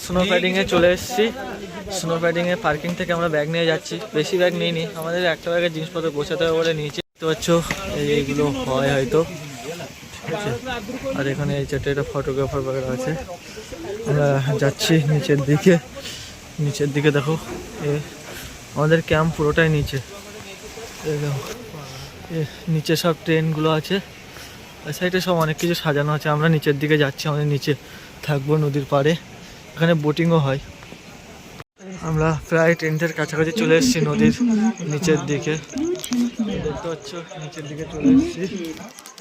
Snow প্যাডিংয়ে চলে এসেছি। Snow প্যাডিংয়ে parking থেকে আমরা ব্যাগ নিয়ে যাচ্ছি। বেশি ব্যাগ নিইনি, আমাদের একটা ব্যাগের জিনিসপত্র গোছাতে হবে বলে নিয়েছি। দেখতে পাচ্ছ এইগুলো হয় হয়তো, ঠিক আছে। আর এখানে এই চারটে একটা ফটোগ্রাফার ব্যাগ আছে। আমরা যাচ্ছি নিচের দিকে। নিচের দিকে দেখো, আমাদের ক্যাম্প পুরোটাই নিচে। নিচে সব ট্রেনগুলো আছে, ওই সাইডে সব অনেক কিছু সাজানো আছে। আমরা নিচের দিকে যাচ্ছি, আমাদের নিচে থাকবো নদীর পাড়ে। এখানে বোটিংও হয়। আমরা প্রায় টেন্টের কাছাকাছি চলে এসেছি নদীর নিচের দিকে। দেখতে পাচ্ছ নিচের দিকে চলে এসেছি,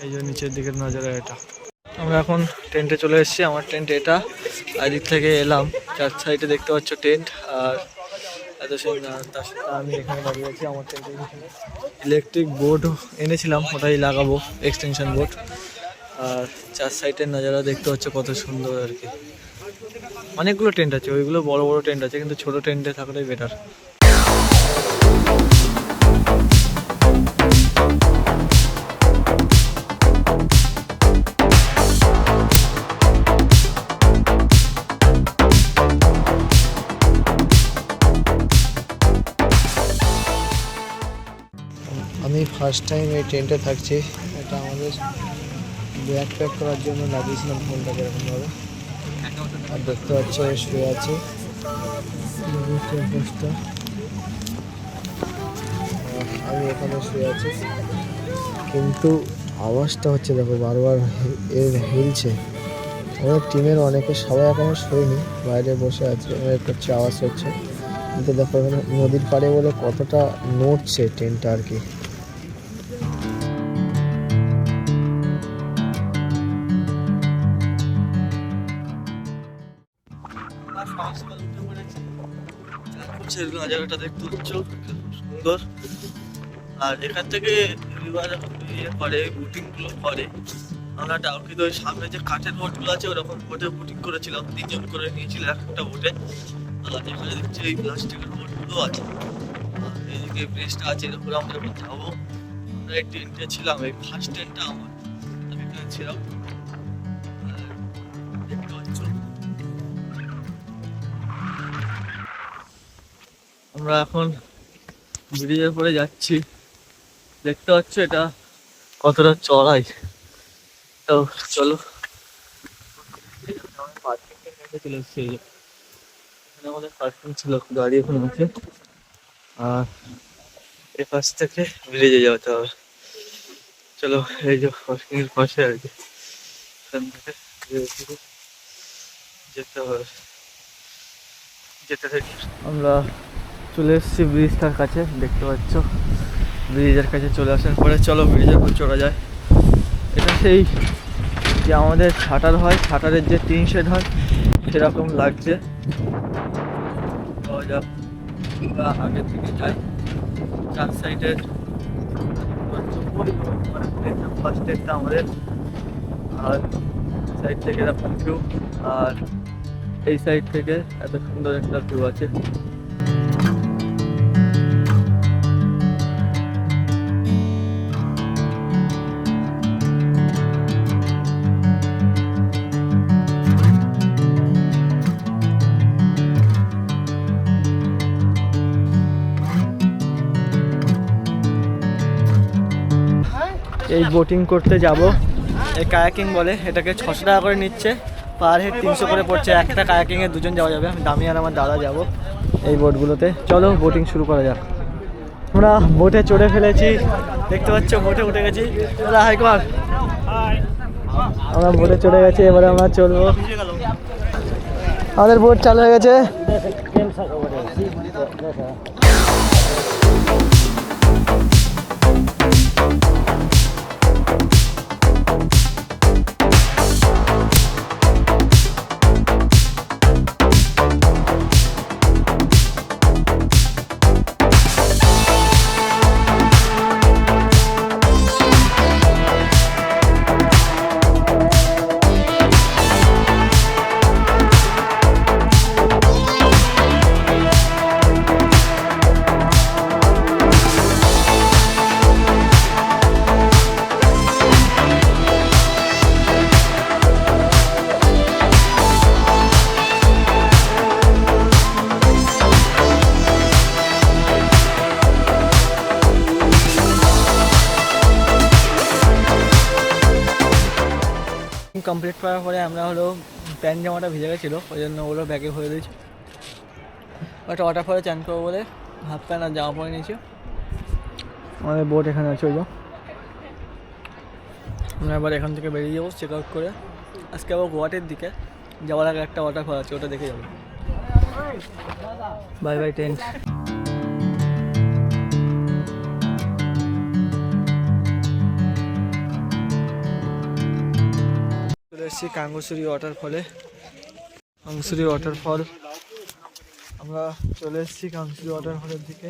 এই যে নিচের দিকের নজারা এটা। আমরা এখন টেন্টে চলে এসেছি। আমার টেন্ট এটা, এদিক থেকে এলাম। চার সাইডে দেখতে পাচ্ছ টেন্ট, আর এত সুন্দর। তার সাথে আমি এখানে দাঁড়িয়ে আছি। আমার টেন্টের পিছনে ইলেকট্রিক বোর্ড এনেছিলাম, ওটাই লাগাবো, এক্সটেনশন বোর্ড। আর চার সাইডের নজারা দেখতে পাচ্ছ কত সুন্দর আর কি। অনেকগুলো টেন্ট আছে, ওইগুলো বড় বড় টেন্ট আছে, কিন্তু ছোট টেন্টে থাকাটাই বেটার। আমি ফার্স্ট টাইম এই টেন্টে থাকছি। এটা আমাদের ব্যাগ প্যাক করার জন্য লাগিয়েছিলাম ফোনটাকে এরকমভাবে। আর দেখতে পাচ্ছ শুয়ে আছে, আমি এখানে শুয়ে আছি, কিন্তু আওয়াজটা হচ্ছে দেখো বারবার এর হিলছে। আমাদের টিমের অনেকে, সবাই এখনো শোয়নি, বাইরে বসে আছে, করছে, আওয়াজ হচ্ছে। কিন্তু দেখো এখানে নদীর পাড়ে বলে কতটা নড়ছে টেন্টটা আর কি। নজারাটা দেখতে পাচ্ছ সুন্দর। আর এখান থেকে রিভার করে বুটিং গুলো করে। আমরা ডাউকিতে ওই সামনে যে কাঠের বোট গুলো আছে, ওরকম বোটে বুটিং করেছিলাম, 3 জন করে নিয়েছিল একটা বোটে। আর এখানে দেখছি এই প্লাস্টিকের বোট গুলো আছে, আর এইদিকে ব্রিজটা আছে। এর উপরে আমরা যখন যাবো, আমরা এই টেন্টে ছিলাম, এই ফার্স্ট টেন্টটা আমার, আমি এখানে ছিলাম। দেখতে পাচ্ছ আমরা এখন ব্রিজের উপরে যাচ্ছি। দেখতে পাচ্ছ এটা কতটা চড়াই। তো চলো, চলে এসেছি। এখানে আমাদের পার্কিং ছিল, গাড়ি এখন আছে। আর এই পাশ থেকে ব্রিজে যেতে হবে। চলো, এই যে পার্কিং এর পাশে আর কি, এখান থেকে যেতে হবে। যেতে থাকি। আমরা চলে এসেছি ব্রিজটার কাছে, দেখতে পাচ্ছ। ব্রিজের কাছে চলে আসার পরে চলো ব্রিজের উপর চড়া যায়। এটা সেই যে আমাদের শাটার হয়, শাটারের যে টিন শেড হয়, সেরকম লাগছে। আগে থেকে যাই। চার সাইডের ফার্স্ট এডটা আমাদের, আর সাইড থেকে এরকম ভিউ, আর এই সাইড থেকে এত সুন্দর একটা ভিউ আছে। এই বোটিং করতে যাব, এই কায়াকিং বলে এটাকে। 600 টাকা করে নিচ্ছে, পার হেড 300 করে পড়ছে। একটা কায়াকিংয়ে 2 জন যাওয়া যাবে। আমি আর আমার দাদা যাব এই বোটগুলোতে। চলো বোটিং শুরু করা যাক। আমরা বোটে চড়ে ফেলেছি, দেখতে পাচ্ছ বোটে উঠে গেছি। হাই কুমার, আমরা বোটে চড়ে গেছি, এবারে আমরা চলবো। আমাদের বোট চালু হয়ে গেছে। কমপ্লিট করার পরে আমরা হলো প্যান্ট জামাটা ভিজে গেছিলো, ওই জন্য ওগুলো ব্যাগে ভরে দিয়েছি। একটা ওয়াটারফলে চান করবো বলে হাফ প্যান্ট আর জামা পরে নিয়েছি। আমাদের বোট এখানে আছে, ওই আমরা এবার এখান থেকে বেরিয়ে যাবো চেক আউট করে। আজকে আবার গোয়াটের দিকে যাওয়ার আগে একটা ওয়াটারফল আছে, ওটা দেখে যাবো। Bye bye tent. চলে এসেছি কাঙ্গুসুরি ওয়াটারফলে। কাঙ্গুসুরি ওয়াটারফল, আমরা চলে এসেছি কাঙ্গুসুরি ওয়াটারফলের দিকে।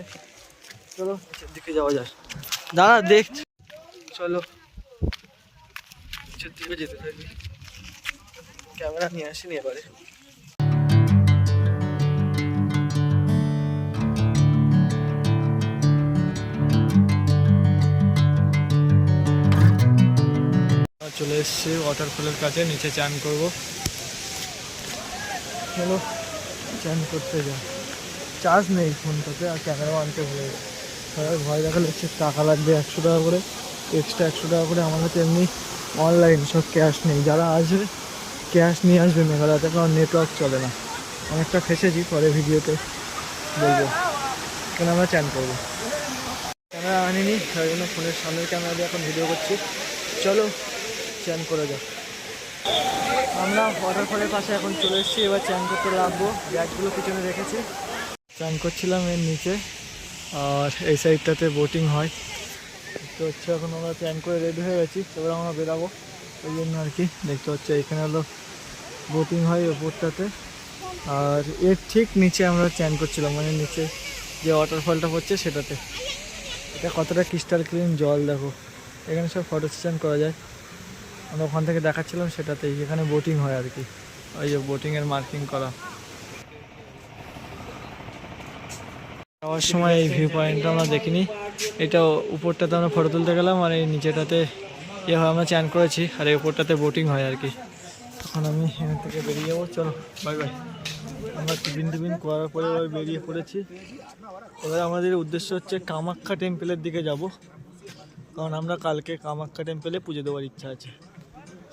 চলো নিচের দিকে যাওয়া যায়। দাঁড়া দেখ, চলো নিচের দিকে যেতে থাকি। ক্যামেরা নিয়ে আসিনি এবারে। চলে এসেছি ওয়াটারফলের কাছে, নিচে চান করবো। চলো চান করতে যাও। চার্জ নেই ফোনটাতে, আর ক্যামেরাও আনতে ভুলে গেছে। সবাই ভয় দেখালে হচ্ছে টাকা লাগবে 100 টাকা করে, এক্সট্রা 100 টাকা করে। আমার কাছে এমনি অনলাইন সব ক্যাশ নেই, যারা আসবে ক্যাশ নিয়ে আসবে মেঘালয়তে, কারণ নেটওয়ার্ক চলে না। অনেকটা ফেসেছি, পরে ভিডিওতে বলবো কেন আমরা চান করবো। ক্যামেরা আনিনি, তাই জন্য ফোনের সামনের ক্যামেরা দিয়ে এখন ভিডিও করছি। চলো চান করে যাও। আমরা ওয়াটারফলের পাশে এখন চলে এসেছি, এবার চান করতে লাগবো। ব্যাগগুলো পিছনে রেখেছি। চান করছিলাম এর নিচে, আর এই সাইডটাতে বোটিং হয়। দেখতে হচ্ছে এখন আমরা চান করে রেডি হয়ে গেছি, এবার আমরা বেরাবো। ওই জন্য আর কি দেখতে হচ্ছে এখানে হলো বোটিং হয় ওপরটাতে, আর এর ঠিক নিচে আমরা চান করছিলাম, মানে নিচে যে ওয়াটারফলটা পড়ছে সেটাতে। এটা কতটা ক্রিস্টাল ক্লিন জল দেখো, এখানে সব ফটো সেশন করা যায়। আমরা ওখান থেকে দেখাচ্ছিলাম সেটাতেই, এখানে বোটিং হয় আর কি। ওই যে বোটিংয়ের মার্কিং করা। যাওয়ার সময় এই ভিউ পয়েন্টটা আমরা দেখিনি, এটা উপরটাতে আমরা ফটো তুলতে গেলাম, আর এই নিচেটাতে হয় আমরা চান করেছি, আর এই উপরটাতে বোটিং হয় আর কি। তখন আমি এখান থেকে বেরিয়ে যাবো। চলো বাই বাই। আমরা টিফিন করার পরে এবার বেরিয়ে পড়েছি। এবার আমাদের উদ্দেশ্য হচ্ছে কামাখ্যা টেম্পলের দিকে যাব, কারণ আমরা কালকে কামাখ্যা টেম্পলে পুজো দেওয়ার ইচ্ছা আছে।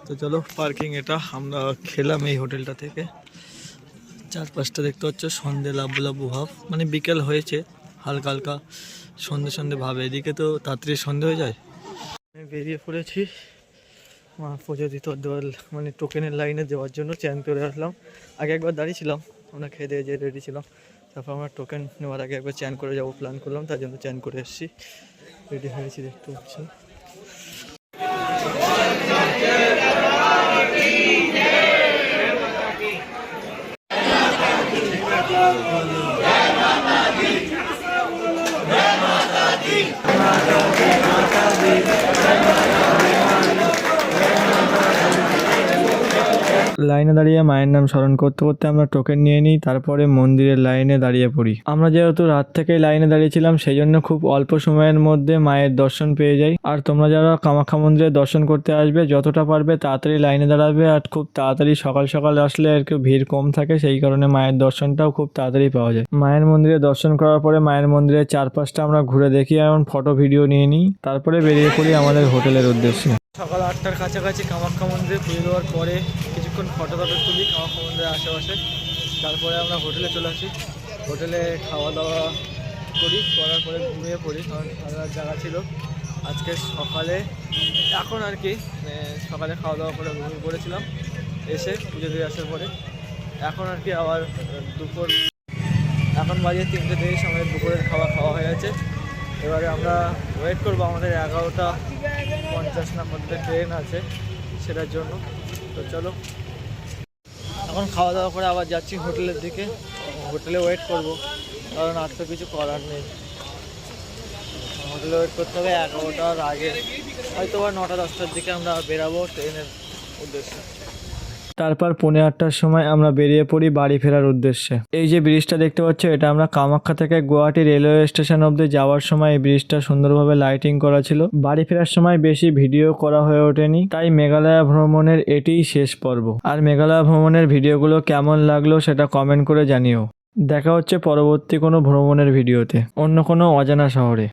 তো চলো, পার্কিং এটা। আমরা খেলাম এই হোটেলটা থেকে। চারপাশটা দেখতে হচ্ছে সন্ধে লাবু ভাব, মানে বিকেল হয়েছে, হালকা হালকা সন্ধে ভাবে। এদিকে তো তাড়াতাড়ি সন্ধে হয়ে যায়। আমি বেরিয়ে পড়েছি মা পুজো দিতে দেওয়ার, মানে টোকেনের লাইনে দেওয়ার জন্য। চ্যান করে আসলাম, আগে একবার দাঁড়িয়েছিলাম, আমরা খেয়ে দিয়ে যে রেডি ছিলাম। তারপর আমরা টোকেন নেওয়ার আগে একবার চ্যান করে যাবো প্ল্যান করলাম, তার জন্য চ্যান করে এসেছি, রেডি হয়েছি দেখতে পাচ্ছি। লাইনে দাঁড়িয়ে মায়ের নাম স্মরণ করতে করতে আমরা টোকেন নিয়ে নিই, তারপরে মন্দিরের লাইনে দাঁড়িয়ে পড়ি। আমরা যেহেতু রাত থেকে লাইনে দাঁড়িয়েছিলাম, সেই জন্য খুব অল্প সময়ের মধ্যে মায়ের দর্শন পেয়ে যাই। আর তোমরা যারা কামাখ্যা মন্দিরে দর্শন করতে আসবে, যতটা পারবে তাড়াতাড়ি লাইনে দাঁড়াবে, আর খুব তাড়াতাড়ি সকাল সকাল আসলে আর কি ভিড় কম থাকে, সেই কারণে মায়ের দর্শনটাও খুব তাড়াতাড়ি পাওয়া যায়। মায়ের মন্দিরে দর্শন করার পরে মায়ের মন্দিরের চারপাশটা আমরা ঘুরে দেখি, এমন ফটো ভিডিও নিয়ে নিই, তারপরে বেরিয়ে পড়ি আমাদের হোটেলের উদ্দেশ্যে। সকাল 8টার কাছাকাছি কামাখ্যা মন্দিরে পুজো দেওয়ার পরে কিছুক্ষণ ফটো তুলি কামাখ্যা মন্দিরের আশেপাশে, তারপরে আমরা হোটেলে চলে আসি। হোটেলে খাওয়া দাওয়া করার পরে ঘুমিয়ে পড়ি, কারণ সারা জায়গা ছিল। আজকে সকালে এখন আর কি সকালে খাওয়া দাওয়া করে ঘুমিয়ে পড়েছিলাম, এসে পুজো দিয়ে আসার পরে এখন আর কি আবার দুপুর, এখন বাজে 3:30, আমাদের দুপুরের খাওয়া হয়ে গেছে। এবারে আমরা ওয়েট করবো, আমাদের 11:50 নম্বরে ট্রেন আছে, সেটার জন্য। তো চলো এখন খাওয়া দাওয়া করে আবার যাচ্ছি হোটেলের দিকে, হোটেলে ওয়েট করব, কারণ আর তো কিছু করার নেই। হোটেলে ওয়েট করতে হবে 11টার আগে, হয়তো বা 9টা-10টার দিকে আমরা বেরাবো ট্রেনের উদ্দেশ্যে। তারপর 8:45টার সময় আমরা বেরিয়ে পড়ি বাড়ি ফেরার উদ্দেশ্যে। এই যে ব্রিজটা দেখতে পাচ্ছ, এটা আমরা কামাখ্যা থেকে গুয়াহাটি রেলওয়ে স্টেশন অবধি যাওয়ার সময় এই ব্রিজটা সুন্দরভাবে লাইটিং করা ছিল। বাড়ি ফেরার সময় বেশি ভিডিও করা হয়ে ওঠেনি, তাই মেঘালয় ভ্রমণের এটিই শেষ পর্ব। আর মেঘালয় ভ্রমণের ভিডিওগুলো কেমন লাগলো সেটা কমেন্ট করে জানিও। দেখা হচ্ছে পরবর্তী কোনো ভ্রমণের ভিডিওতে, অন্য কোনো অজানা শহরে।